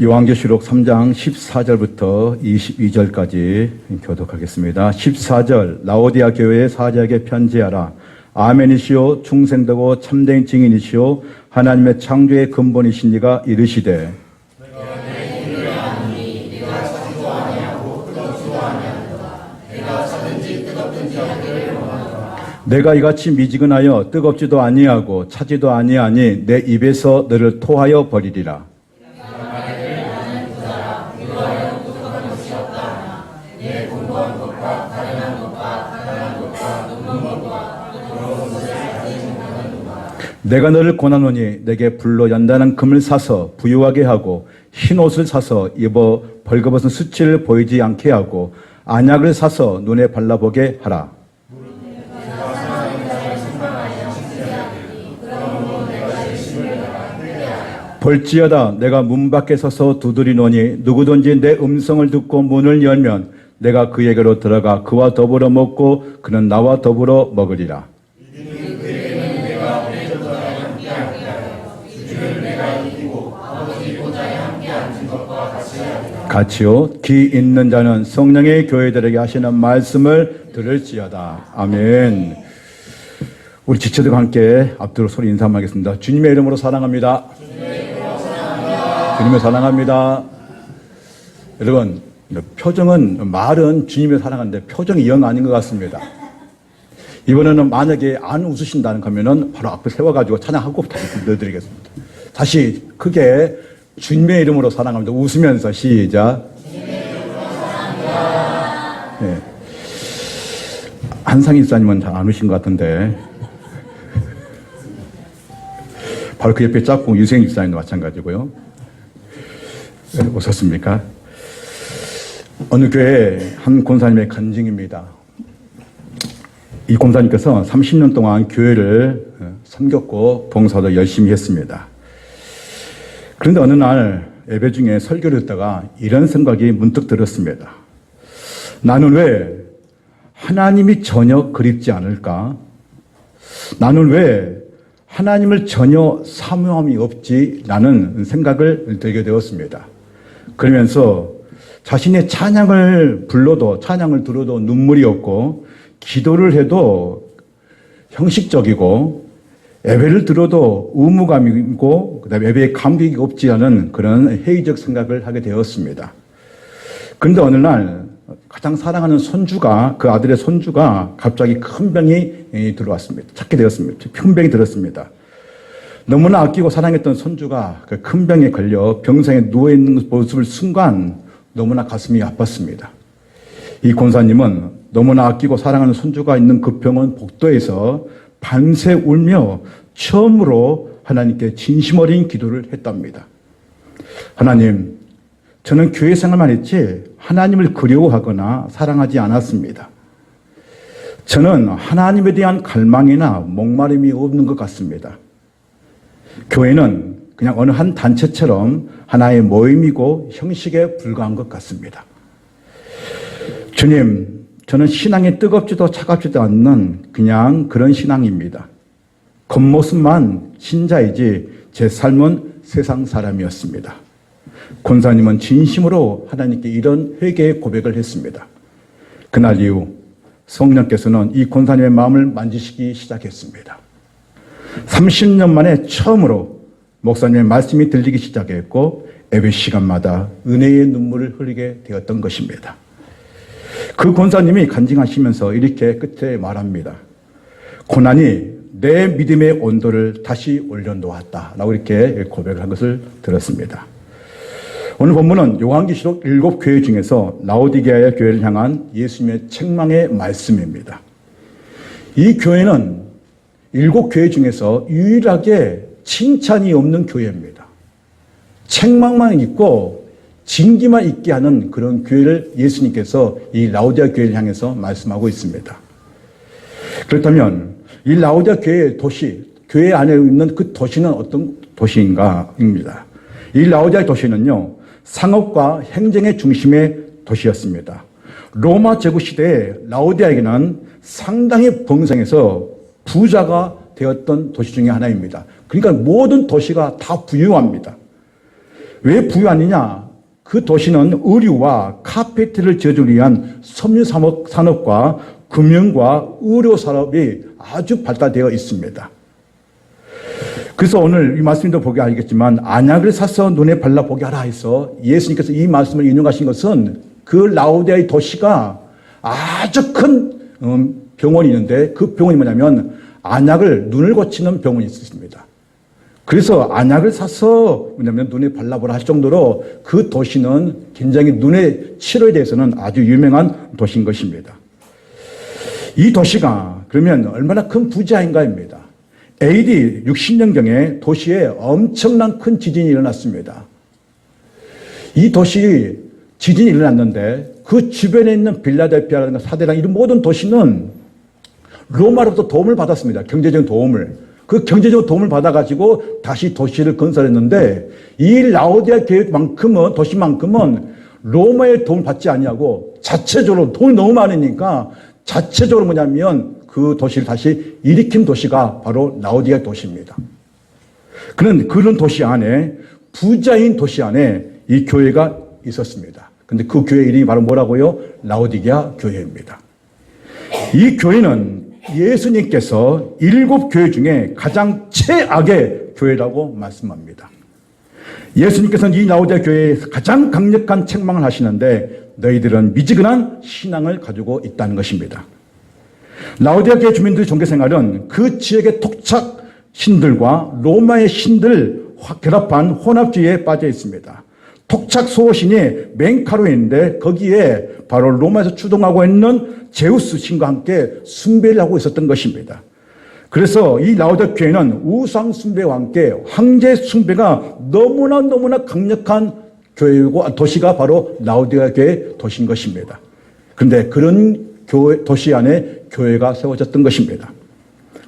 요한계시록 3장 14절부터 22절까지 교독하겠습니다. 14절 라오디아 교회의 사자에게 편지하라. 아멘이시오 충성되고 참된 증인이시오 하나님의 창조의 근본이신 이가 이르시되 내가 이같이 미지근하여 뜨겁지도 아니하고 차지도 아니하니 내 입에서 너를 토하여 버리리라. 내가 너를 권하노니 내게 불로 연단한 금을 사서 부유하게 하고 흰 옷을 사서 입어 벌거벗은 수치를 보이지 않게 하고 안약을 사서 눈에 발라보게 하라. 볼지어다 내가 문 밖에 서서 두드리노니 누구든지 내 음성을 듣고 문을 열면 내가 그에게로 들어가 그와 더불어 먹고 그는 나와 더불어 먹으리라. 같이요. 귀 있는 자는 성령의 교회들에게 하시는 말씀을 들을지어다. 아멘. 우리 지체들과 함께 앞뒤로 소리 인사 한번 하겠습니다. 주님의 이름으로 사랑합니다. 주님을 사랑합니다. 여러분, 표정은, 말은 주님을 사랑하는데 표정이 영 아닌 것 같습니다. 이번에는 만약에 안 웃으신다는 거면은 바로 앞에 세워가지고 찬양하고 다시 들려드리겠습니다. 다시 크게 주님의 이름으로 사랑합니다. 웃으면서 시작. 네. 한상희 집사님은 잘 안 우신 것 같은데 바로 그 옆에 짝꿍 유생 집사님도 마찬가지고요. 네, 오셨습니까? 어느 교회 한 권사님의 간증입니다. 이 권사님께서 30년 동안 교회를 섬겼고 봉사도 열심히 했습니다. 그런데 어느 날 예배 중에 설교를 듣다가 이런 생각이 문득 들었습니다. 나는 왜 하나님이 전혀 그립지 않을까? 나는 왜 하나님을 전혀 사모함이 없지? 라는 생각을 들게 되었습니다. 그러면서 자신의 찬양을 불러도 찬양을 들어도 눈물이 없고 기도를 해도 형식적이고 예배를 들어도 의무감이고 그다음에 예배에 감격이 없지 않은 그런 회의적 생각을 하게 되었습니다. 그런데 어느 날 가장 사랑하는 손주가 그 아들의 손주가 갑자기 큰 병이 들어왔습니다. 찾게 되었습니다. 큰 병이 들었습니다. 너무나 아끼고 사랑했던 손주가 그 큰 병에 걸려 병상에 누워있는 모습을 순간 너무나 가슴이 아팠습니다. 이 권사님은 너무나 아끼고 사랑하는 손주가 있는 그 병원 복도에서 밤새 울며 처음으로 하나님께 진심 어린 기도를 했답니다. 하나님, 저는 교회 생활만 했지 하나님을 그리워하거나 사랑하지 않았습니다. 저는 하나님에 대한 갈망이나 목마름이 없는 것 같습니다. 교회는 그냥 어느 한 단체처럼 하나의 모임이고 형식에 불과한 것 같습니다. 주님, 저는 신앙이 뜨겁지도 차갑지도 않는 그냥 그런 신앙입니다. 겉모습만 신자이지 제 삶은 세상 사람이었습니다. 권사님은 진심으로 하나님께 이런 회개의 고백을 했습니다. 그날 이후 성령께서는 이 권사님의 마음을 만지시기 시작했습니다. 30년 만에 처음으로 목사님의 말씀이 들리기 시작했고 예배 시간마다 은혜의 눈물을 흘리게 되었던 것입니다. 그 권사님이 간증하시면서 이렇게 끝에 말합니다. 고난이 내 믿음의 온도를 다시 올려놓았다 라고 이렇게 고백을 한 것을 들었습니다. 오늘 본문은 요한계시록 7교회 중에서 라오디게아의 교회를 향한 예수님의 책망의 말씀입니다. 이 교회는 7교회 중에서 유일하게 칭찬이 없는 교회입니다. 책망만 있고 징기만 있게 하는 그런 교회를 예수님께서 이 라오디게아 교회를 향해서 말씀하고 있습니다. 그렇다면 이 라오디게아 교회의 도시, 교회 안에 있는 그 도시는 어떤 도시인가입니다. 이 라오디게아 도시는요, 상업과 행정의 중심의 도시였습니다. 로마 제국 시대에 라오디게아에는 상당히 번성해서 부자가 되었던 도시 중에 하나입니다. 그러니까 모든 도시가 다 부유합니다. 왜 부유하느냐? 그 도시는 의류와 카페트를 제조를 위한 섬유 산업과 금융과 의료 산업이 아주 발달되어 있습니다. 그래서 오늘 이 말씀도 보게 알겠지만 안약을 사서 눈에 발라보게 하라 해서 예수님께서 이 말씀을 인용하신 것은 그 라오디아의 도시가 아주 큰 병원이 있는데 그 병원이 뭐냐면 안약을 눈을 고치는 병원이 있습니다. 그래서 안약을 사서 뭐냐면 눈에 발라보라 할 정도로 그 도시는 굉장히 눈의 치료에 대해서는 아주 유명한 도시인 것입니다. 이 도시가 그러면 얼마나 큰 부자인가입니다. AD 60년경에 도시에 엄청난 큰 지진이 일어났습니다. 이 도시 지진이 일어났는데 그 주변에 있는 빌라델피아라든가 사대랑 이런 모든 도시는 로마로부터 도움을 받았습니다. 경제적인 도움을. 그 경제적 도움을 받아가지고 다시 도시를 건설했는데 이 라오디아 교회만큼은 도시만큼은 로마의 도움을 받지 아니하고 자체적으로 돈이 너무 많으니까 자체적으로 뭐냐면 그 도시를 다시 일으킨 도시가 바로 라오디아 도시입니다. 그런 도시 안에 부자인 도시 안에 이 교회가 있었습니다. 근데 그 교회 이름이 바로 뭐라고요? 라오디게아 교회입니다. 이 교회는 예수님께서 7교회 중에 가장 최악의 교회라고 말씀합니다. 예수님께서는 이 라오디게아 교회에서 가장 강력한 책망을 하시는데 너희들은 미지근한 신앙을 가지고 있다는 것입니다. 라오디게아 교회 주민들의 종교생활은 그 지역의 토착 신들과 로마의 신들을 결합한 혼합주의에 빠져 있습니다. 토착 수호신이 맹카로인데 거기에 바로 로마에서 주동하고 있는 제우스 신과 함께 숭배를 하고 있었던 것입니다. 그래서 이 라오디게아 교회는 우상 숭배와 함께 황제 숭배가 너무나 강력한 교회이고 도시가 바로 라오디게아 교회 도시인 것입니다. 그런데 그런 도시 안에 교회가 세워졌던 것입니다.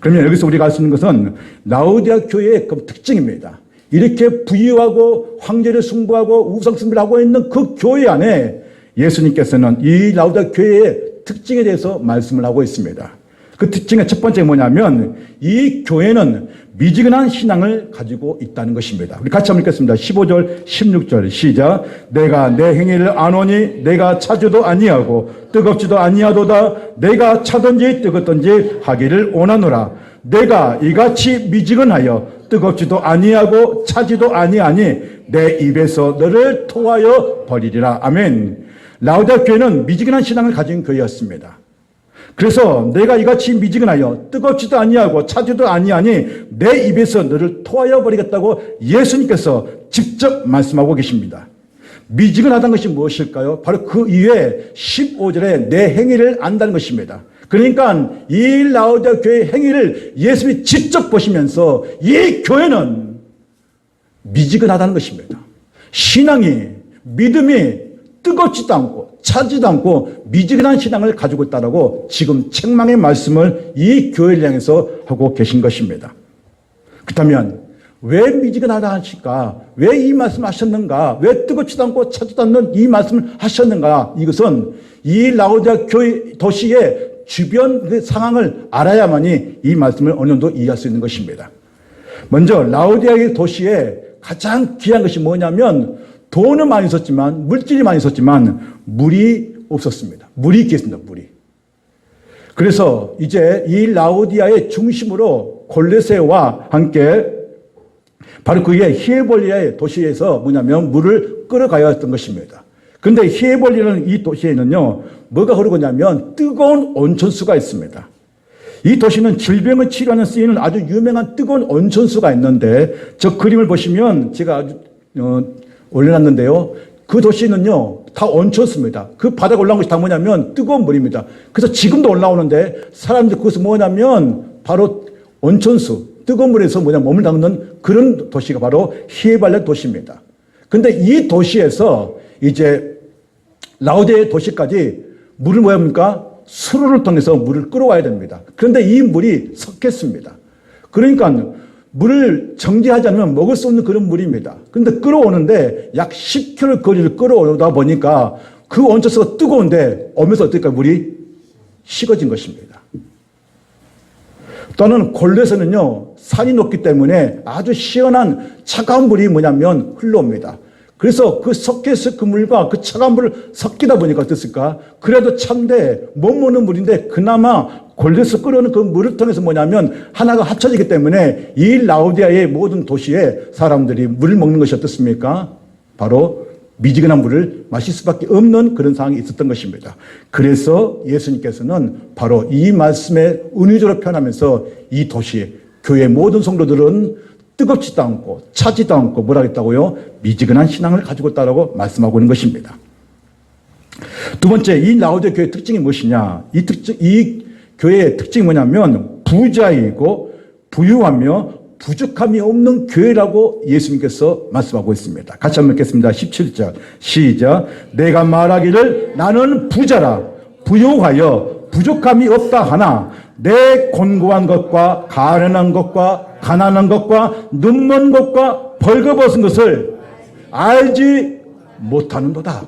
그러면 여기서 우리가 알 수 있는 것은 라오디게아 교회의 그 특징입니다. 이렇게 부유하고 황제를 숭배하고 우상 숭배를 하고 있는 그 교회 안에 예수님께서는 이 라오디게아 교회의 특징에 대해서 말씀을 하고 있습니다. 그 특징의 첫 번째 뭐냐면 이 교회는 미지근한 신앙을 가지고 있다는 것입니다. 우리 같이 한번 읽겠습니다. 15절 16절 시작. 내가 내 행위를 아노니 내가 차지도 아니하고 뜨겁지도 아니하도다. 내가 차든지 뜨겁든지 하기를 원하노라. 내가 이같이 미지근하여 뜨겁지도 아니하고 차지도 아니하니 내 입에서 너를 토하여 버리리라. 아멘. 라오디게아 교회는 미지근한 신앙을 가진 교회였습니다. 그래서 내가 이같이 미지근하여 뜨겁지도 아니하고 차지도 아니하니 내 입에서 너를 토하여 버리겠다고 예수님께서 직접 말씀하고 계십니다. 미지근하다는 것이 무엇일까요? 바로 그 이후에 15절에 내 행위를 안다는 것입니다. 그러니까 이 라오디게아 교회의 행위를 예수님이 직접 보시면서 이 교회는 미지근하다는 것입니다. 신앙이, 믿음이 뜨겁지도 않고 차지도 않고 미지근한 신앙을 가지고 있다라고 지금 책망의 말씀을 이 교회를 향해서 하고 계신 것입니다. 그렇다면 왜 미지근하다 하실까? 왜 이 말씀을 하셨는가? 왜 뜨겁지도 않고 차지도 않는 이 말씀을 하셨는가? 이것은 이 라오디게아 교회 도시의 주변 그 상황을 알아야만이 이 말씀을 어느 정도 이해할 수 있는 것입니다. 먼저 라오디게아 도시에 가장 귀한 것이 뭐냐면 돈은 많이 있었지만 물질이 많이 있었지만 물이 없었습니다. 물이 귀했습니다. 물이. 그래서 이제 이 라오디게아의 중심으로 골레세와 함께 바로 그게 히에볼리아의 도시에서 뭐냐면 물을 끌어가야 했던 것입니다. 그런데 히에볼리아는 이 도시에는요 뭐가 흐르고냐면 뜨거운 온천수가 있습니다. 이 도시는 질병을 치료하는 쓰이는 아주 유명한 뜨거운 온천수가 있는데 저 그림을 보시면 제가 아주 올려놨는데요. 그 도시는요 다 온천수입니다. 그 바닥에 올라온 것이 다 뭐냐면 뜨거운 물입니다. 그래서 지금도 올라오는데 사람들이 그것은 뭐냐면 바로 온천수 뜨거운 물에서 몸을 담는 그런 도시가 바로 히에발레 도시입니다. 그런데 이 도시에서 이제 라오디게아 도시까지 물을 뭐합니까? 수로를 통해서 물을 끌어와야 됩니다. 그런데 이 물이 섞였습니다. 그러니까 물을 정지하지 않으면 먹을 수 없는 그런 물입니다. 그런데 끌어오는데 약 10km 거리를 끌어오다 보니까 그 온천수가 뜨거운데 오면서 어떨까? 물이 식어진 것입니다. 또는 골레에서는요 산이 높기 때문에 아주 시원한 차가운 물이 뭐냐면 흘러옵니다. 그래서 그 섞여서 그 물과 그 차가운 물을 섞이다 보니까 어땠을까? 그래도 찬데 못 먹는 물인데 그나마 골려서 끓어오는 그 물을 통해서 뭐냐면 하나가 합쳐지기 때문에 이 라오디아의 모든 도시에 사람들이 물을 먹는 것이 어떻습니까? 바로 미지근한 물을 마실 수밖에 없는 그런 상황이 있었던 것입니다. 그래서 예수님께서는 바로 이 말씀에 은유적으로 표현하면서 이 도시, 교회 모든 성도들은 뜨겁지도 않고 차지도 않고 뭐라 했다고요? 미지근한 신앙을 가지고 있다고 말씀하고 있는 것입니다. 두 번째, 이 라오디아 교회의 특징이 무엇이냐? 이 교회의 특징이 뭐냐면 부자이고 부유하며 부족함이 없는 교회라고 예수님께서 말씀하고 있습니다. 같이 한번 읽겠습니다. 17절 시작. 내가 말하기를 나는 부자라 부유하여 부족함이 없다 하나 내 곤고한 것과 가련한 것과 가난한 것과 눈먼 것과 벌거벗은 것을 알지 못하는도다.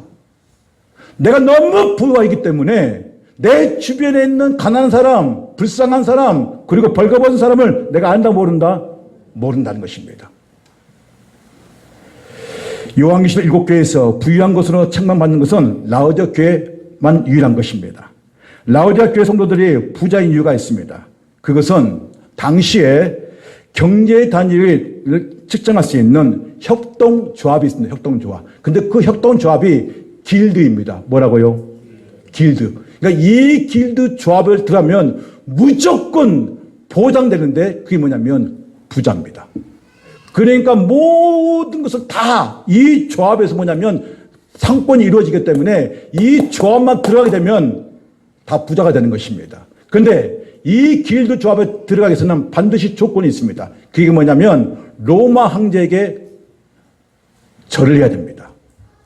내가 너무 부유하기 때문에 내 주변에 있는 가난한 사람, 불쌍한 사람, 그리고 벌거벗은 사람을 내가 안다 모른다? 모른다는 것입니다. 요한계시록 7교회에서 부유한 것으로 책망받는 것은 라오디아 교회만 유일한 것입니다. 라오디아 교회 성도들이 부자인 이유가 있습니다. 그것은 당시에 경제 단위를 측정할 수 있는 협동조합이 있습니다. 협동조합. 근데 그 협동조합이 길드입니다. 뭐라고요? 길드. 그러니까 이 길드 조합을 들어가면 무조건 보장되는데 그게 뭐냐면 부자입니다. 그러니까 모든 것을 다 이 조합에서 뭐냐면 상권이 이루어지기 때문에 이 조합만 들어가게 되면 다 부자가 되는 것입니다. 그런데 이 길드 조합에 들어가기 위해서는 반드시 조건이 있습니다. 그게 뭐냐면 로마 황제에게 절을 해야 됩니다.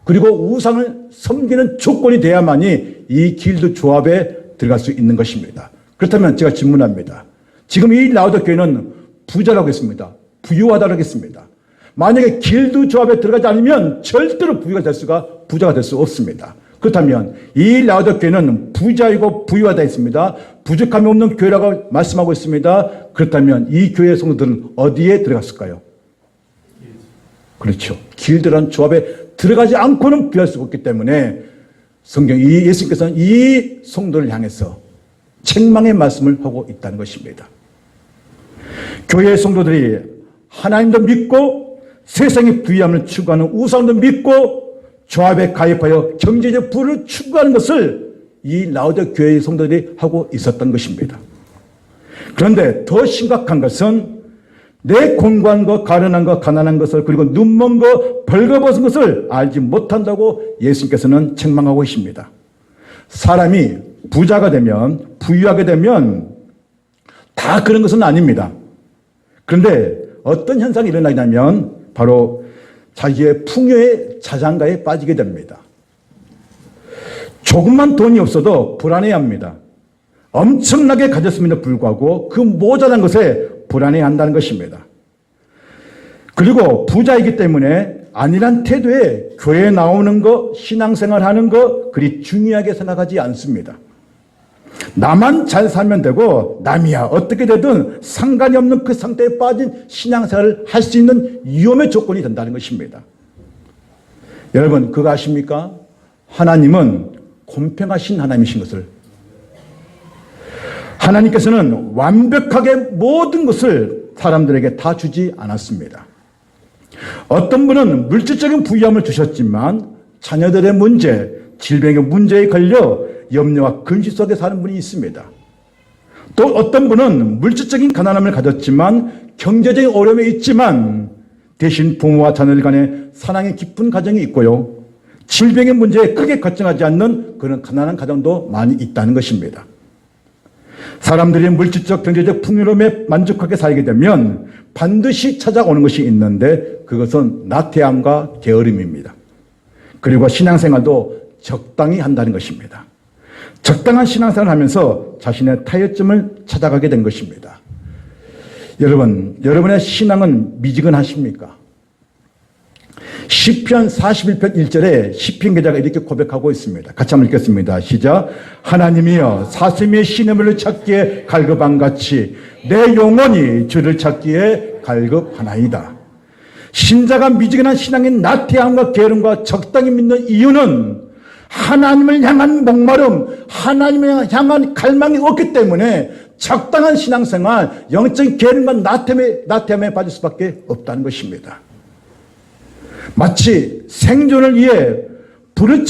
그리고 우상을 섬기는 조건이 돼야만이 이 길드 조합에 들어갈 수 있는 것입니다. 그렇다면 제가 질문합니다. 지금 이 라오디아 교회는 부자라고 했습니다. 부유하다고 했습니다. 만약에 길드 조합에 들어가지 않으면 절대로 부자가 될 수 없습니다. 그렇다면 이 라오디아 교회는 부자이고 부유하다 했습니다. 부족함이 없는 교회라고 말씀하고 있습니다. 그렇다면 이 교회 성도들은 어디에 들어갔을까요? 그렇죠. 길드라는 조합에 들어가지 않고는 부유할 수 없기 때문에 예수님께서는 이 성도를 향해서 책망의 말씀을 하고 있다는 것입니다. 교회 성도들이 하나님도 믿고 세상의 부유함을 추구하는 우상도 믿고 조합에 가입하여 경제적 부를 추구하는 것을 이 라오디아 교회의 성도들이 하고 있었던 것입니다. 그런데 더 심각한 것은 내 곤고한 것, 가련한 것, 가난한 것을 그리고 눈먼 것, 벌거벗은 것을 알지 못한다고 예수님께서는 책망하고 계십니다. 사람이 부자가 되면 부유하게 되면 다 그런 것은 아닙니다. 그런데 어떤 현상이 일어나냐면 바로 자기의 풍요의 자장가에 빠지게 됩니다. 조금만 돈이 없어도 불안해합니다. 엄청나게 가졌음에도 불구하고 그 모자란 것에 불안해한다는 것입니다. 그리고 부자이기 때문에 안일한 태도에 교회에 나오는 것, 신앙생활 하는 것 그리 중요하게 생각하지 않습니다. 나만 잘 살면 되고 남이야 어떻게 되든 상관이 없는 그 상태에 빠진 신앙생활을 할 수 있는 위험의 조건이 된다는 것입니다. 여러분 그거 아십니까? 하나님은 공평하신 하나님이신 것을 하나님께서는 완벽하게 모든 것을 사람들에게 다 주지 않았습니다. 어떤 분은 물질적인 부유함을 주셨지만 자녀들의 문제, 질병의 문제에 걸려 염려와 근심 속에 사는 분이 있습니다. 또 어떤 분은 물질적인 가난함을 가졌지만 경제적인 어려움에 있지만 대신 부모와 자녀들 간의 사랑의 깊은 가정이 있고요. 질병의 문제에 크게 걱정하지 않는 그런 가난한 가정도 많이 있다는 것입니다. 사람들이 물질적 경제적 풍요로움에 만족하게 살게 되면 반드시 찾아오는 것이 있는데 그것은 나태함과 게으름입니다. 그리고 신앙생활도 적당히 한다는 것입니다. 적당한 신앙생활을 하면서 자신의 타협점을 찾아가게 된 것입니다. 여러분, 여러분의 신앙은 미지근하십니까? 시편 41편 1절에 시편 기자가 이렇게 고백하고 있습니다. 같이 한번 읽겠습니다. 시작. 하나님이여 사슴의 시냇물을 찾기에 갈급함같이 내 영혼이 주를 찾기에 갈급하나이다. 신자가 미지근한 신앙의 나태함과 게으름과 적당히 믿는 이유는 하나님을 향한 목마름, 하나님을 향한 갈망이 없기 때문에 적당한 신앙생활, 영적인 게으름과 나태함에 빠질 수밖에 없다는 것입니다. 마치 생존을 위해 물을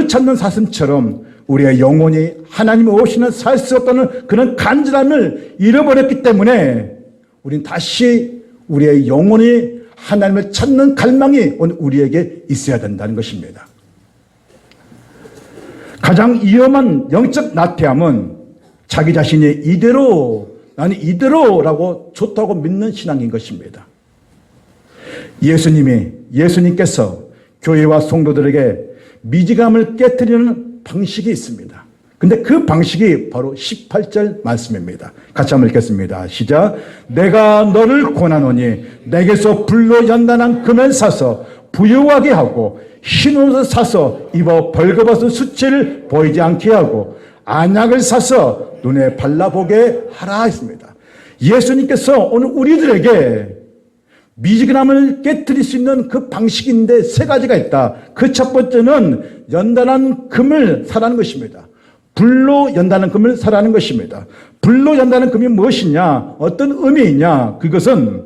찾는 사슴처럼 우리의 영혼이 하나님 없이는 살 수 없다는 그런 간절함을 잃어버렸기 때문에 우리는 다시 우리의 영혼이 하나님을 찾는 갈망이 오늘 우리에게 있어야 된다는 것입니다. 가장 위험한 영적 나태함은 자기 자신이 나는 이대로라고 좋다고 믿는 신앙인 것입니다. 예수님께서 교회와 성도들에게 미지감을 깨트리는 방식이 있습니다. 근데 그 방식이 바로 18절 말씀입니다. 같이 한번 읽겠습니다. 시작. 내가 너를 권하노니 내게서 불로 연단한 금을 사서 부유하게 하고 흰 옷을 사서 입어 벌거벗은 수치를 보이지 않게 하고 안약을 사서 눈에 발라보게 하라 했습니다. 예수님께서 오늘 우리들에게 미지근함을 깨트릴 수 있는 그 방식인데 세 가지가 있다. 그 첫 번째는 연단한 금을 사라는 것입니다. 불로 연단한 금을 사라는 것입니다. 불로 연단한 금이 무엇이냐? 어떤 의미이냐? 그것은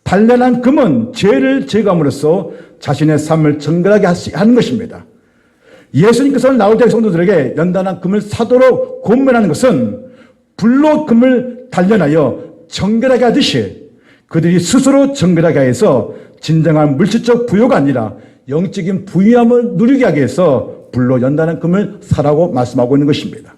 단련한 금은 죄를 제거함으로써 자신의 삶을 정결하게 하는 것입니다. 예수님께서는 라오디게아 성도들에게 연단한 금을 사도록 권면하는 것은 불로 금을 단련하여 정결하게 하듯이 그들이 스스로 정결하게 해서 진정한 물질적 부요가 아니라 영적인 부유함을 누리게 하기 위해서 불로 연단한 금을 사라고 말씀하고 있는 것입니다.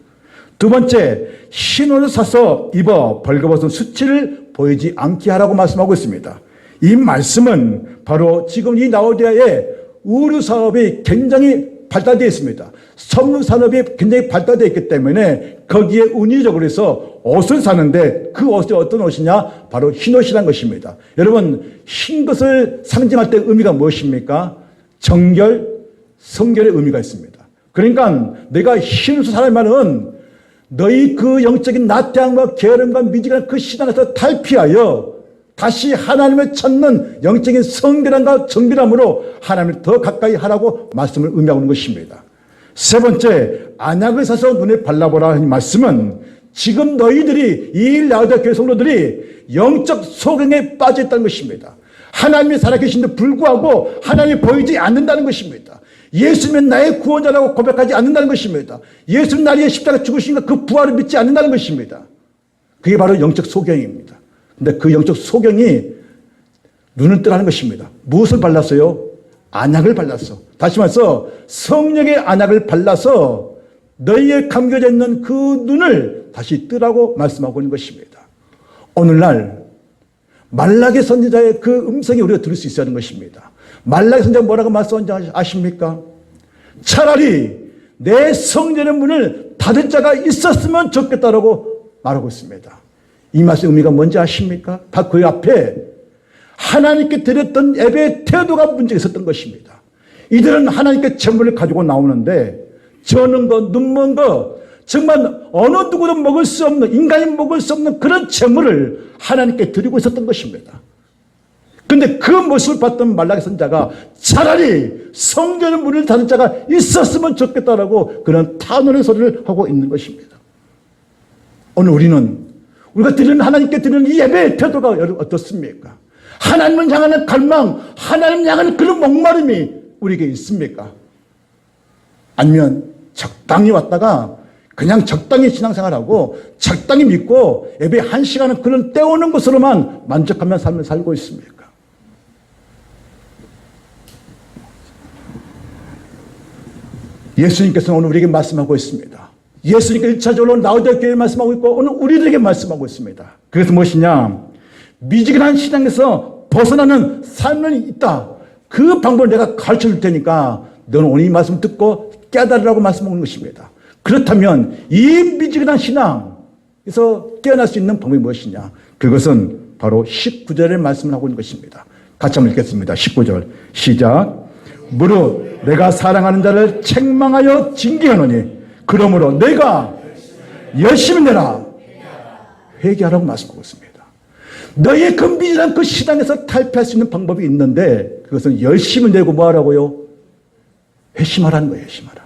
두 번째, 흰옷을 사서 입어 벌거벗은 수치를 보이지 않게 하라고 말씀하고 있습니다. 이 말씀은 바로 지금 이 라오디게아의 의류 사업이 굉장히 발달되어 있습니다. 선물 산업이 굉장히 발달되어 있기 때문에 거기에 은유적으로 해서 옷을 사는데 그 옷이 어떤 옷이냐? 바로 흰옷이라는 것입니다. 여러분, 흰 것을 상징할 때 의미가 무엇입니까? 정결, 성결의 의미가 있습니다. 그러니까 내가 흰옷을 사는 말은 너희 그 영적인 나태함과 게으름과 미지근한 그 시간에서 탈피하여 다시 하나님을 찾는 영적인 성결함과 정결함으로 하나님을 더 가까이 하라고 말씀을 의미하고 있는 것입니다. 세 번째, 안약을 사서 눈에 발라보라 하는 말씀은 지금 너희들이 이 라오디게아 교회 성도들이 영적 소경에 빠져 있다는 것입니다. 하나님이 살아계신데 불구하고 하나님이 보이지 않는다는 것입니다. 예수님은 나의 구원자라고 고백하지 않는다는 것입니다. 예수님 나를 위해 십자가 죽으시니까 그 부활을 믿지 않는다는 것입니다. 그게 바로 영적 소경입니다. 근데 그 영적 소경이 눈을 뜨라는 것입니다. 무엇을 발랐어요? 안약을 발랐어. 다시 말해서 성령의 안약을 발라서 너희에 감겨져 있는 그 눈을 다시 뜨라고 말씀하고 있는 것입니다. 오늘날 말라기 선지자의 그 음성이 우리가 들을 수 있어야 하는 것입니다. 말라기 선지자가 뭐라고 말씀하는지 아십니까? 차라리 내 성전의 문을 닫을 자가 있었으면 좋겠다라고 말하고 있습니다. 이 말씀의 의미가 뭔지 아십니까? 다 그 앞에 하나님께 드렸던 예배의 태도가 문제가 있었던 것입니다. 이들은 하나님께 제물을 가지고 나오는데 저는 거, 눈먼 거, 정말 어느 누구도 먹을 수 없는, 인간이 먹을 수 없는 그런 제물을 하나님께 드리고 있었던 것입니다. 그런데 그 모습을 봤던 말라기 선지자가 차라리 성전의 문을 닫은 자가 있었으면 좋겠다라고 그런 탄원의 소리를 하고 있는 것입니다. 오늘 우리가 드리는 하나님께 드리는 이 예배의 태도가 어떻습니까? 하나님을 향하는 갈망, 하나님을 향하는 그런 목마름이 우리에게 있습니까? 아니면 적당히 왔다가 그냥 적당히 신앙생활하고 적당히 믿고 예배 한 시간은 그런 때우는 것으로만 만족하며 삶을 살고 있습니까? 예수님께서는 오늘 우리에게 말씀하고 있습니다. 예수님께서 1차적으로 라오디게아 교회에 말씀하고 있고 오늘 우리들에게 말씀하고 있습니다. 그래서 무엇이냐? 미지근한 신앙에서 벗어나는 삶이 있다. 그 방법을 내가 가르쳐 줄 테니까 너는 오늘 이 말씀 듣고 깨달으라고 말씀하는 것입니다. 그렇다면 이 미지근한 신앙에서 깨어날 수 있는 방법이 무엇이냐? 그것은 바로 19절의 말씀을 하고 있는 것입니다. 같이 한번 읽겠습니다. 19절 시작. 무릇 내가 사랑하는 자를 책망하여 징계하노니 그러므로 내가 열심히 내라 회개하라고 말씀하고 있습니다. 너의 그 미진한 그 시당에서 탈피할 수 있는 방법이 있는데 그것은 열심을 내고 뭐 하라고요? 회심하라는 거예요. 회심하라.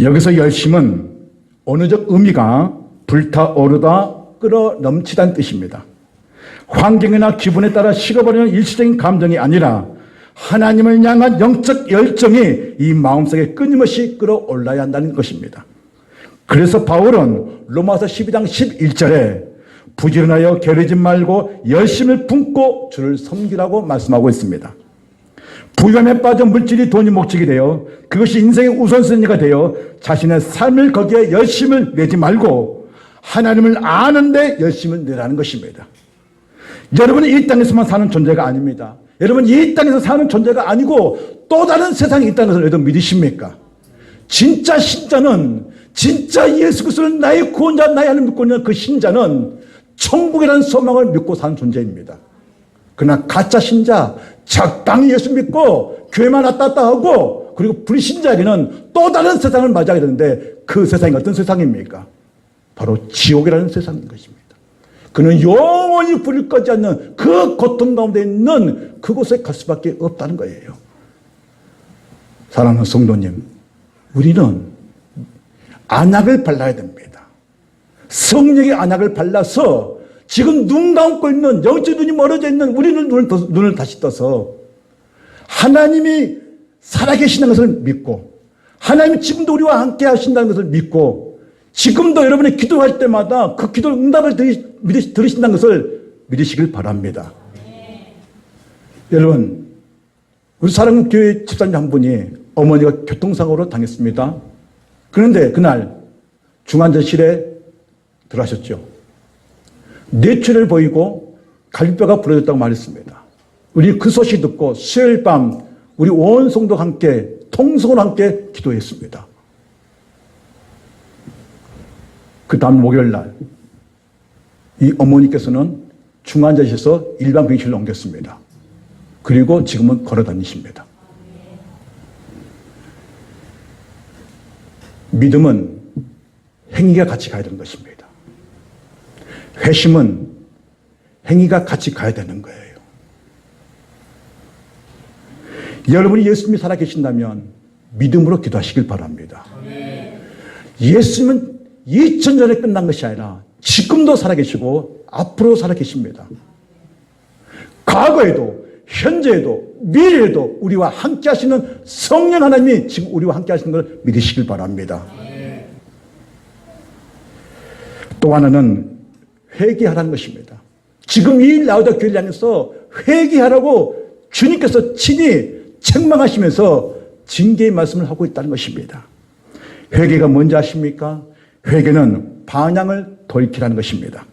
여기서 열심은 언어적 의미가 불타오르다 끓어 넘치다는 뜻입니다. 환경이나 기분에 따라 식어버리는 일시적인 감정이 아니라 하나님을 향한 영적 열정이 이 마음속에 끊임없이 끌어올라야 한다는 것입니다. 그래서 바울은 로마서 12장 11절에 부지런하여 게으르지 말고 열심을 품고 주를 섬기라고 말씀하고 있습니다. 부유함에 빠져 물질이 돈이 목적이 되어 그것이 인생의 우선순위가 되어 자신의 삶을 거기에 열심을 내지 말고 하나님을 아는데 열심을 내라는 것입니다. 여러분은 이 땅에서만 사는 존재가 아닙니다. 여러분 이 땅에서 사는 존재가 아니고 또 다른 세상이 있다는 것을 여러분 믿으십니까? 진짜 신자는 진짜 예수 그리스도를 나의 구원자 나의 하나님 믿고 있는 그 신자는 천국이라는 소망을 믿고 사는 존재입니다. 그러나 가짜 신자 적당히 예수 믿고 교회만 왔다 갔다 하고 그리고 불신자에게는 또 다른 세상을 맞이하게 되는데 그 세상이 어떤 세상입니까? 바로 지옥이라는 세상인 것입니다. 그는 영원히 불을 꺼지 않는 그 고통 가운데 있는 그곳에 갈 수밖에 없다는 거예요. 사랑하는 성도님, 우리는 안약을 발라야 됩니다. 성령의 안약을 발라서 지금 눈 감고 있는 영적 눈이 멀어져 있는 우리는 눈을 다시 떠서 하나님이 살아계시는 것을 믿고 하나님이 지금도 우리와 함께 하신다는 것을 믿고 지금도 여러분이 기도할 때마다 그 기도 응답을 들으신다는 것을 믿으시길 바랍니다. 여러분, 우리 사랑하는 교회 집사님 한 분이 어머니가 교통사고로 당했습니다. 그런데 그날 중환자실에 들어가셨죠. 뇌출혈을 보이고 갈비뼈가 부러졌다고 말했습니다. 우리 그 소식 듣고 수요일 밤 우리 온 성도가 함께 통성으로 함께 기도했습니다. 그 다음 목요일 날 이 어머니께서는 중환자실에서 일반 병실로 옮겼습니다. 그리고 지금은 걸어 다니십니다. 믿음은 행위가 같이 가야 되는 것입니다. 회심은 행위가 같이 가야 되는 거예요. 여러분이 예수님이 살아계신다면 믿음으로 기도하시길 바랍니다. 예수님은 2000년 전에 끝난 것이 아니라 지금도 살아계시고 앞으로 살아계십니다. 과거에도 현재에도 미래에도 우리와 함께 하시는 성령 하나님이 지금 우리와 함께 하시는 걸 믿으시길 바랍니다. 또 하나는 회개하라는 것입니다. 지금 이 라우디아 교회를 향해서 회개하라고 주님께서 친히 책망하시면서 징계의 말씀을 하고 있다는 것입니다. 회개가 뭔지 아십니까? 회개는 방향을 돌이키라는 것입니다.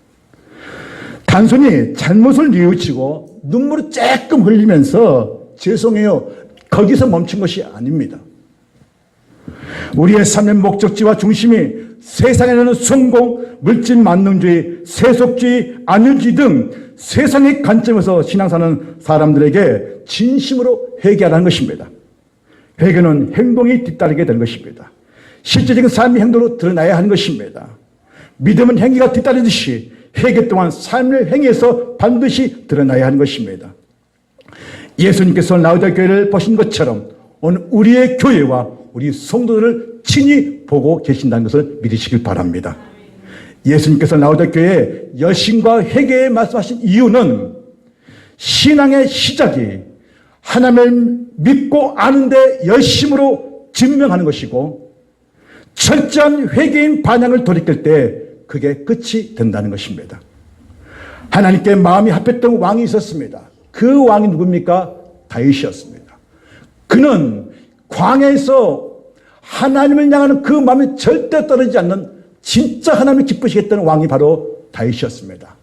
단순히 잘못을 뉘우치고 눈물을 쬐끔 흘리면서 죄송해요 거기서 멈춘 것이 아닙니다. 우리의 삶의 목적지와 중심이 세상에는 성공, 물질 만능주의, 세속주의, 안윤주의 등 세상의 관점에서 신앙사는 사람들에게 진심으로 회개하라는 것입니다. 회개는 행동이 뒤따르게 되는 것입니다. 실제적인 삶의 행동으로 드러나야 하는 것입니다. 믿음은 행위가 뒤따르듯이 회개 또한 삶의 행위에서 반드시 드러나야 하는 것입니다. 예수님께서 라우디아 교회를 보신 것처럼 오늘 우리의 교회와 우리 성도들을 친히 보고 계신다는 것을 믿으시길 바랍니다. 예수님께서 라우디아 교회에 여신과 회개에 말씀하신 이유는 신앙의 시작이 하나님을 믿고 아는데 열심으로 증명하는 것이고 철저한 회개인 반향을 돌이킬 때 그게 끝이 된다는 것입니다. 하나님께 마음이 합했던 왕이 있었습니다. 그 왕이 누굽니까? 다윗이었습니다. 그는 광야에서 하나님을 향하는 그 마음이 절대 떨어지지 않는 진짜 하나님을 기쁘시게 했던 왕이 바로 다윗이었습니다.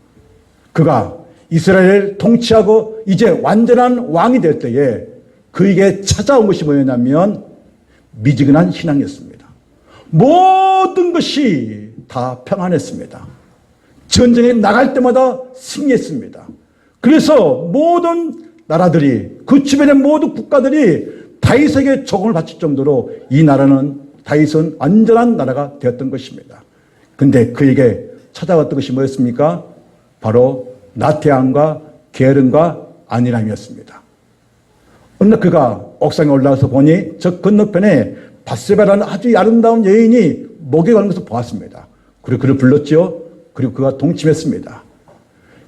그가 이스라엘을 통치하고 이제 완전한 왕이 될 때에 그에게 찾아온 것이 뭐였냐면 미지근한 신앙이었습니다. 모든 것이 다 평안했습니다. 전쟁에 나갈 때마다 승리했습니다. 그래서 모든 나라들이 그 주변의 모든 국가들이 다윗에게 조공을 바칠 정도로 이 나라는 다윗은 안전한 나라가 되었던 것입니다. 그런데 그에게 찾아왔던 것이 뭐였습니까? 바로 나태함과 게으름과 안일함이었습니다. 어느 날 그가 옥상에 올라가서 보니 저 건너편에 밧세바라는 아주 아름다운 여인이 목에 가는 것을 보았습니다. 그리고 그를 불렀지요. 그리고 그가 동침했습니다.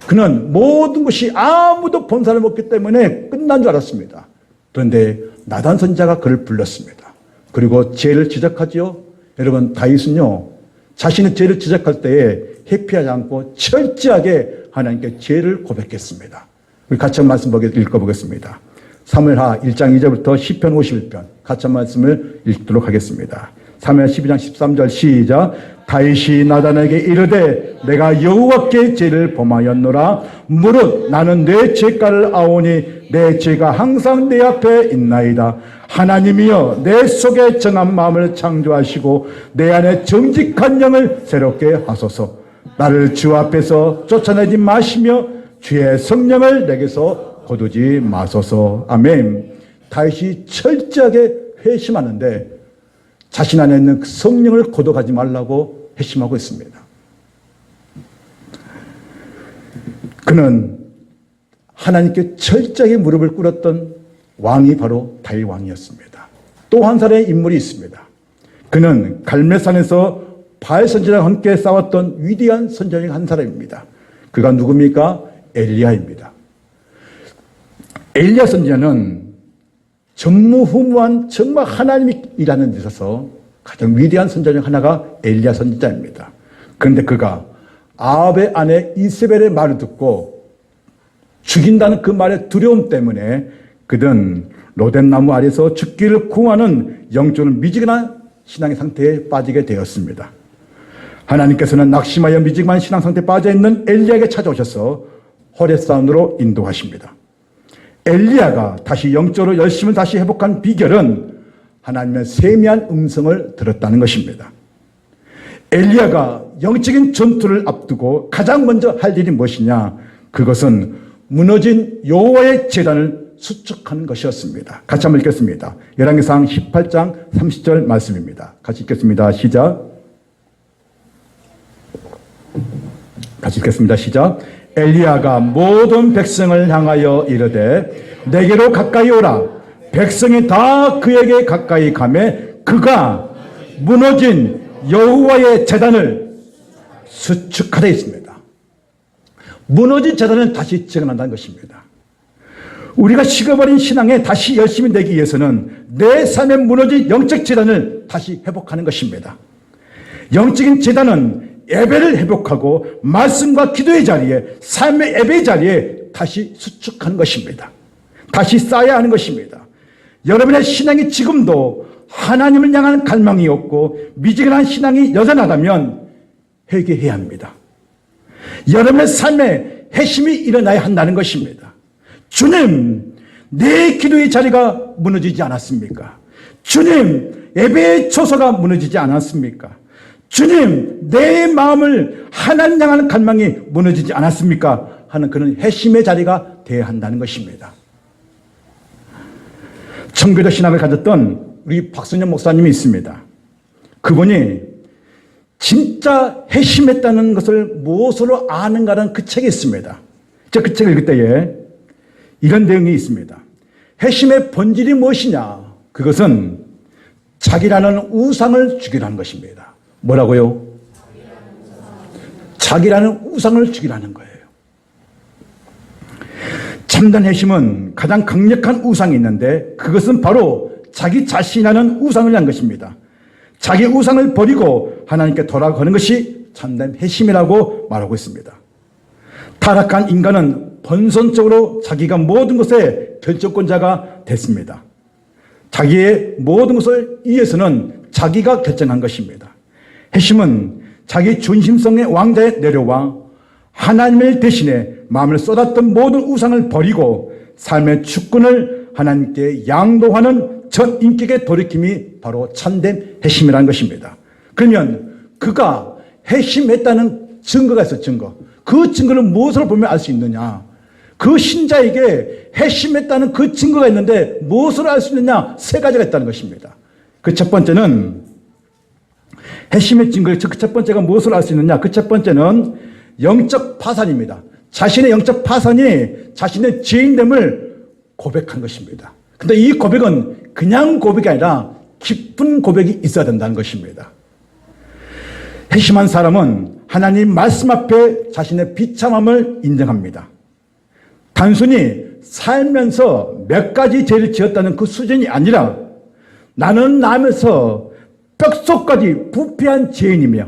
그는 모든 것이 아무도 본 사람이 없기 때문에 끝난 줄 알았습니다. 그런데 나단 선지자가 그를 불렀습니다. 그리고 죄를 지적하지요. 여러분, 다윗은요, 자신의 죄를 지적할 때에 회피하지 않고 철저하게 하나님께 죄를 고백했습니다. 우리 같이 한 말씀 읽어보겠습니다. 사무엘하 1장 2절부터 시편 51편 같이 한 말씀을 읽도록 하겠습니다. 사무엘 12장 13절 시작. 다윗이 나단에게 이르되 내가 여호와께 죄를 범하였노라. 무릇 나는 내 죄가를 아오니 내 죄가 항상 내 앞에 있나이다. 하나님이여 내 속에 정한 마음을 창조하시고 내 안에 정직한 영을 새롭게 하소서. 나를 주 앞에서 쫓아내지 마시며 주의 성령을 내게서 거두지 마소서. 아멘. 다윗이 철저하게 회심하는데 자신 안에 있는 그 성령을 거둬가지 말라고 회심하고 있습니다. 그는 하나님께 철저하게 무릎을 꿇었던 왕이 바로 다윗 왕이었습니다. 또 한 사람의 인물이 있습니다. 그는 갈멜산에서 바알 선지자와 함께 싸웠던 위대한 선지자 중 한 사람입니다. 그가 누굽니까? 엘리야입니다. 엘리야 선지자는 전무후무한 정말 하나님이 일하는 데 있어서 가장 위대한 선지자 중 하나가 엘리야 선지자입니다. 그런데 그가 아합의 아내 이세벨의 말을 듣고 죽인다는 그 말의 두려움 때문에 그는 로뎀나무 아래서 죽기를 구하는 영적으로 미지근한 신앙의 상태에 빠지게 되었습니다. 하나님께서는 낙심하여 미지근한 신앙 상태에 빠져있는 엘리야에게 찾아오셔서 호렙산으로 인도하십니다. 엘리야가 다시 영적으로 열심을 다시 회복한 비결은 하나님의 세미한 음성을 들었다는 것입니다. 엘리야가 영적인 전투를 앞두고 가장 먼저 할 일이 무엇이냐? 그것은 무너진 여호와의 제단을 수축하는 것이었습니다. 같이 한번 읽겠습니다. 열왕기상 18장 30절 말씀입니다. 같이 읽겠습니다. 시작. 같이 읽겠습니다. 시작. 엘리야가 모든 백성을 향하여 이르되 내게로 가까이 오라. 백성이 다 그에게 가까이 가매 그가 무너진 여호와의 제단을 수축하되 있습니다. 무너진 제단을 다시 재건한다는 것입니다. 우리가 식어버린 신앙에 다시 열심히 되기 위해서는 내 삶의 무너진 영적 제단을 다시 회복하는 것입니다. 영적인 제단은 예배를 회복하고 말씀과 기도의 자리에, 삶의 예배의 자리에 다시 수축하는 것입니다. 다시 쌓아야 하는 것입니다. 여러분의 신앙이 지금도 하나님을 향한 갈망이 없고 미지근한 신앙이 여전하다면 회개해야 합니다. 여러분의 삶에 회심이 일어나야 한다는 것입니다. 주님, 내 기도의 자리가 무너지지 않았습니까? 주님, 예배의 초소가 무너지지 않았습니까? 주님, 내 마음을 하나님 향하는 갈망이 무너지지 않았습니까? 하는 그런 회심의 자리가 되어야 한다는 것입니다. 청교도 신학을 가졌던 우리 박순영 목사님이 있습니다. 그분이 진짜 회심했다는 것을 무엇으로 아는가라는 그 책이 있습니다. 제가 그 책을 읽을 때에 이런 내용이 있습니다. 회심의 본질이 무엇이냐? 그것은 자기라는 우상을 죽이라는 것입니다. 뭐라고요? 자기라는 우상을 죽이라는 거예요. 참된 회심은 가장 강력한 우상이 있는데 그것은 바로 자기 자신이라는 우상을 위한 것입니다. 자기 우상을 버리고 하나님께 돌아가는 것이 참된 회심이라고 말하고 있습니다. 타락한 인간은 본선적으로 자기가 모든 것의 결정권자가 됐습니다. 자기의 모든 것을 위해서는 자기가 결정한 것입니다. 회심은 자기 중심성의 왕자에 내려와 하나님을 대신해 마음을 쏟았던 모든 우상을 버리고 삶의 주권을 하나님께 양도하는 전 인격의 돌이킴이 바로 참된 회심이라는 것입니다. 그러면 그가 회심했다는 증거가 있어, 증거. 그 증거를 무엇으로 보면 알 수 있느냐? 그 신자에게 회심했다는 그 증거가 있는데 무엇으로 알 수 있느냐? 세 가지가 있다는 것입니다. 그 첫 번째는 회심의 증거, 그 첫 번째가 무엇으로 알 수 있느냐? 그 첫 번째는 영적 파산입니다. 자신의 영적 파산이 자신의 죄인됨을 고백한 것입니다. 근데 이 고백은 그냥 고백이 아니라 깊은 고백이 있어야 된다는 것입니다. 회심한 사람은 하나님 말씀 앞에 자신의 비참함을 인정합니다. 단순히 살면서 몇 가지 죄를 지었다는 그 수준이 아니라 나는 나면서 뼛속까지 부패한 죄인이며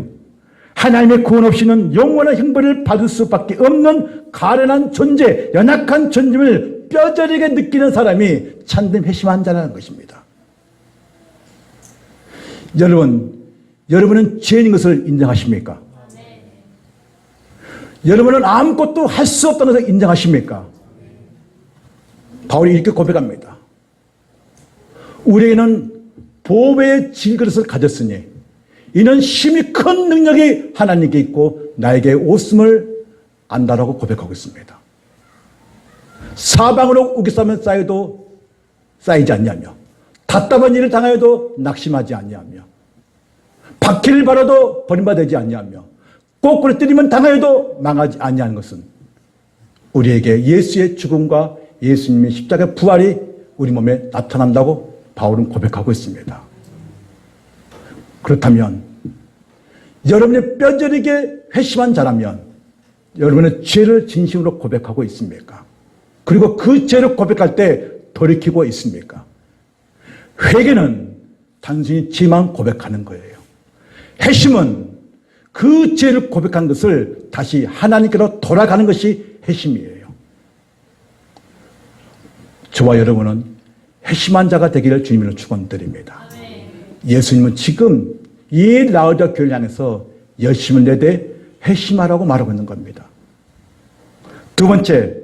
하나님의 구원 없이는 영원한 형벌을 받을 수밖에 없는 가련한 존재, 연약한 존재를 뼈저리게 느끼는 사람이 참된 회심한 자라는 것입니다. 여러분은 죄인인 것을 인정하십니까? 여러분은 아무것도 할 수 없다는 것을 인정하십니까? 바울이 이렇게 고백합니다. 우리에게는 보배의 질그릇을 가졌으니 이는 심히 큰 능력이 하나님께 있고 나에게 옷음을 안다라고 고백하고 있습니다. 사방으로 우기싸면 쌓여도 쌓이지 않냐며, 답답한 일을 당하여도 낙심하지 않냐며, 박해를 받아도 버림받지 않냐며, 거꾸로 때리면 당하여도 망하지 않냐는 것은 우리에게 예수의 죽음과 예수님의 십자가 부활이 우리 몸에 나타난다고 바울은 고백하고 있습니다. 그렇다면 여러분이 뼈저리게 회심한 자라면 여러분의 죄를 진심으로 고백하고 있습니까? 그리고 그 죄를 고백할 때 돌이키고 있습니까? 회개는 단순히 죄만 고백하는 거예요. 회심은 그 죄를 고백한 것을 다시 하나님께로 돌아가는 것이 회심이에요. 저와 여러분은 회심한 자가 되기를 주님으로 축원드립니다. 예수님은 지금 이 라오디아 교회를 향해서 열심을 내되 회심하라고 말하고 있는 겁니다. 두 번째,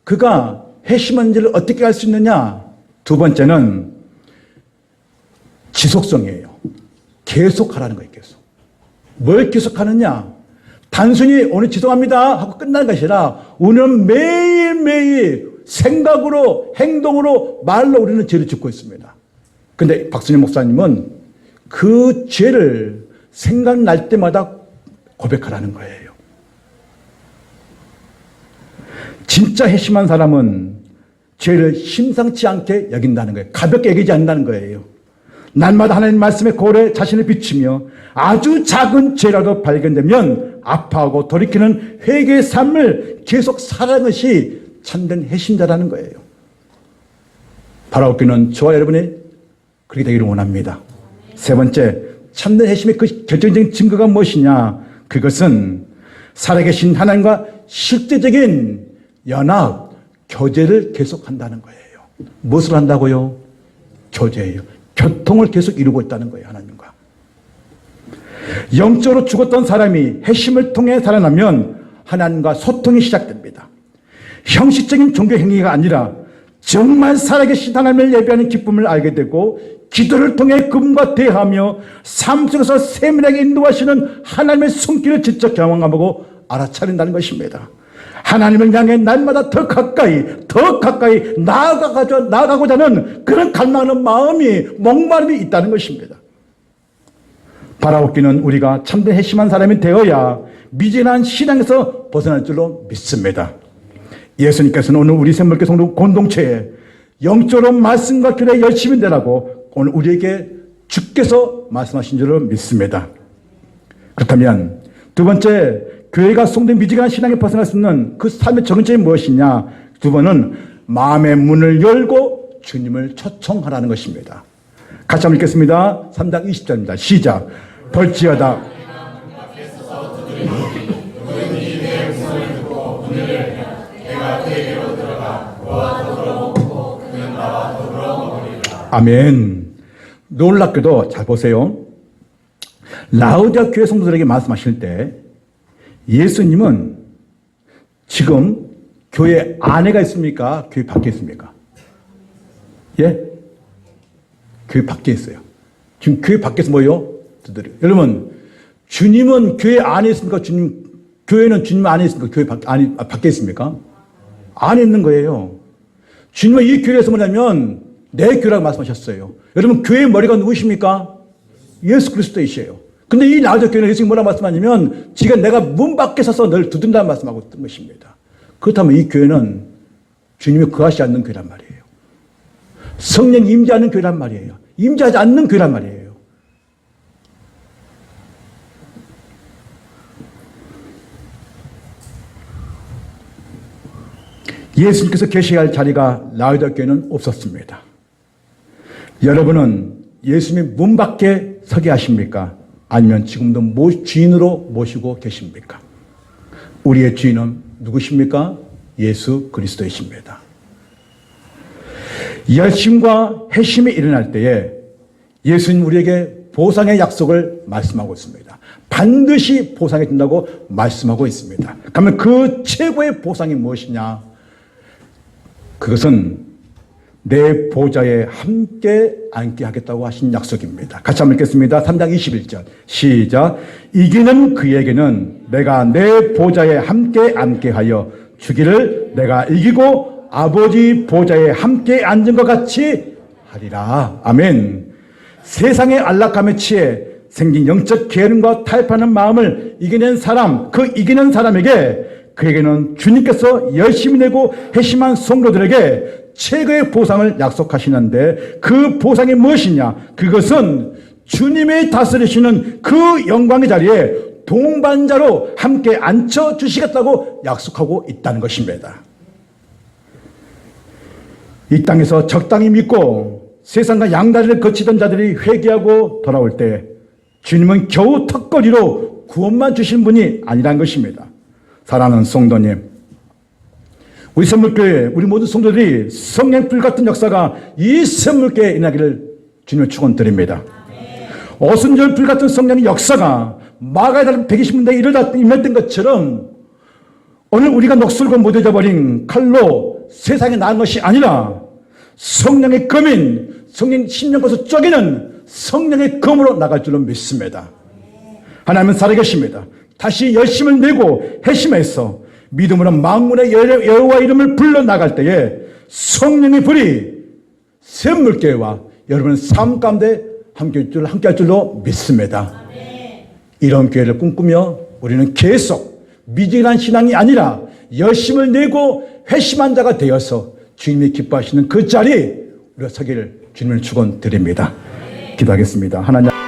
그가 회심한 자를 어떻게 할 수 있느냐? 두 번째는 지속성이에요. 계속하라는 거예요. 계속. 뭘 계속하느냐? 단순히 오늘 죄송합니다 하고 끝나는 것이 아니라 우리는 매일매일 생각으로, 행동으로, 말로 우리는 죄를 짓고 있습니다. 근데 박순희 목사님은 그 죄를 생각날 때마다 고백하라는 거예요. 진짜 회심한 사람은 죄를 심상치 않게 여긴다는 거예요. 가볍게 여기지 않는다는 거예요. 날마다 하나님 말씀에 고래 자신을 비추며 아주 작은 죄라도 발견되면 아파하고 돌이키는 회개의 삶을 계속 살아가는 것이 참된 회심자라는 거예요. 바라옵기는 저와 여러분이 그렇게 되기를 원합니다. 세 번째, 참된 회심의 그 결정적인 증거가 무엇이냐? 그것은 살아계신 하나님과 실제적인 연합, 교제를 계속한다는 거예요. 무엇을 한다고요? 교제예요. 교통을 계속 이루고 있다는 거예요. 하나님과. 영적으로 죽었던 사람이 회심을 통해 살아나면 하나님과 소통이 시작됩니다. 형식적인 종교 행위가 아니라 정말 살아계신 하나님을 예배하는 기쁨을 알게 되고 기도를 통해 그분과 대하며 삶 속에서 세밀하게 인도하시는 하나님의 손길을 직접 경험하고 알아차린다는 것입니다. 하나님을 향해 날마다 더 가까이 나아가고자 하는 그런 갈망하는 마음이, 목마름이 있다는 것입니다. 바라옵기는 우리가 참된 회심한 사람이 되어야 미진한 신앙에서 벗어날 줄로 믿습니다. 예수님께서는 오늘 우리 샘물교 성도 공동체에 영적으로 말씀과 교회에 열심히 되라고 오늘 우리에게 주께서 말씀하신 줄로 믿습니다. 그렇다면 두 번째, 교회가 성도의 미지근한 신앙에 벗어날 수 있는 그 삶의 정체는 무엇이냐? 두 번은 마음의 문을 열고 주님을 초청하라는 것입니다. 같이 한번 읽겠습니다. 3장 20절입니다. 시작. 볼지어다 아멘. 놀랍게도 잘 보세요. 라오디아 교회 성도들에게 말씀하실 때 예수님은 지금 교회 안에가 있습니까? 교회 밖에 있습니까? 예? 교회 밖에 있어요. 지금 교회 밖에서 뭐예요? 여러분, 주님은 교회 안에 있습니까? 교회는 주님 안에 있습니까? 교회 밖에 있습니까? 안에 있는 거예요. 주님은 이 교회에서 뭐냐면 내 교회라고 말씀하셨어요. 여러분, 교회의 머리가 누구십니까? 예수 그리스도이시에요. 근데 이 라오디게 교회는 예수님이 뭐라고 말씀하냐면 지금 내가 문 밖에 서서 널 두둔다는 말씀하고 있던 것입니다. 그렇다면 이 교회는 주님이 거하지 않는 교회란 말이에요. 성령이 임재하는 교회란 말이에요. 임재하지 않는 교회란 말이에요. 예수님께서 계셔야 할 자리가 라오디게 교회는 없었습니다. 여러분은 예수님이 문 밖에 서게 하십니까? 아니면 지금도 주인으로 모시고 계십니까? 우리의 주인은 누구십니까? 예수 그리스도이십니다. 열심과 회심이 일어날 때에 예수님 우리에게 보상의 약속을 말씀하고 있습니다. 반드시 보상해 준다고 말씀하고 있습니다. 그러면 그 최고의 보상이 무엇이냐? 그것은 내 보좌에 함께 앉게 하겠다고 하신 약속입니다. 같이 한번 읽겠습니다. 3장 21절 시작. 이기는 그에게는 내가 내 보좌에 함께 앉게 하여 주기를 내가 이기고 아버지 보좌에 함께 앉은 것 같이 하리라. 아멘. 세상의 안락함에 취해 생긴 영적 게으름과 타협하는 마음을 이겨낸 사람, 그 이기는 사람에게 그에게는 주님께서 열심히 내고 회심한 성도들에게 최고의 보상을 약속하시는데 그 보상이 무엇이냐? 그것은 주님이 다스리시는 그 영광의 자리에 동반자로 함께 앉혀주시겠다고 약속하고 있다는 것입니다. 이 땅에서 적당히 믿고 세상과 양다리를 거치던 자들이 회개하고 돌아올 때 주님은 겨우 턱걸이로 구원만 주신 분이 아니라는 것입니다. 사랑하는 성도님, 우리 샘물교회, 우리 모든 성도들이 성령불 같은 역사가 이 샘물교회에 일어나기를 주님의 축원드립니다. 오순절불 같은 성령의 역사가 마가의 120년대에 임했던 것처럼 오늘 우리가 녹슬고 못해져 버린 칼로 세상에 나은 것이 아니라 성령의 검인, 성령 심령에서 쪼개는 성령의 검으로 나갈 줄로 믿습니다. 하나님은 살아계십니다. 다시 열심을 내고 회심해서 믿음으로 만군의 여호와 이름을 불러나갈 때에 성령의 불이 샘물교회와 여러분의 삶 가운데 함께할 줄로 믿습니다. 이런 교회를 꿈꾸며 우리는 계속 미진한 신앙이 아니라 열심을 내고 회심한 자가 되어서 주님이 기뻐하시는 그 자리에 우리가 서기를 주님을 축원드립니다. 기도하겠습니다. 하나님.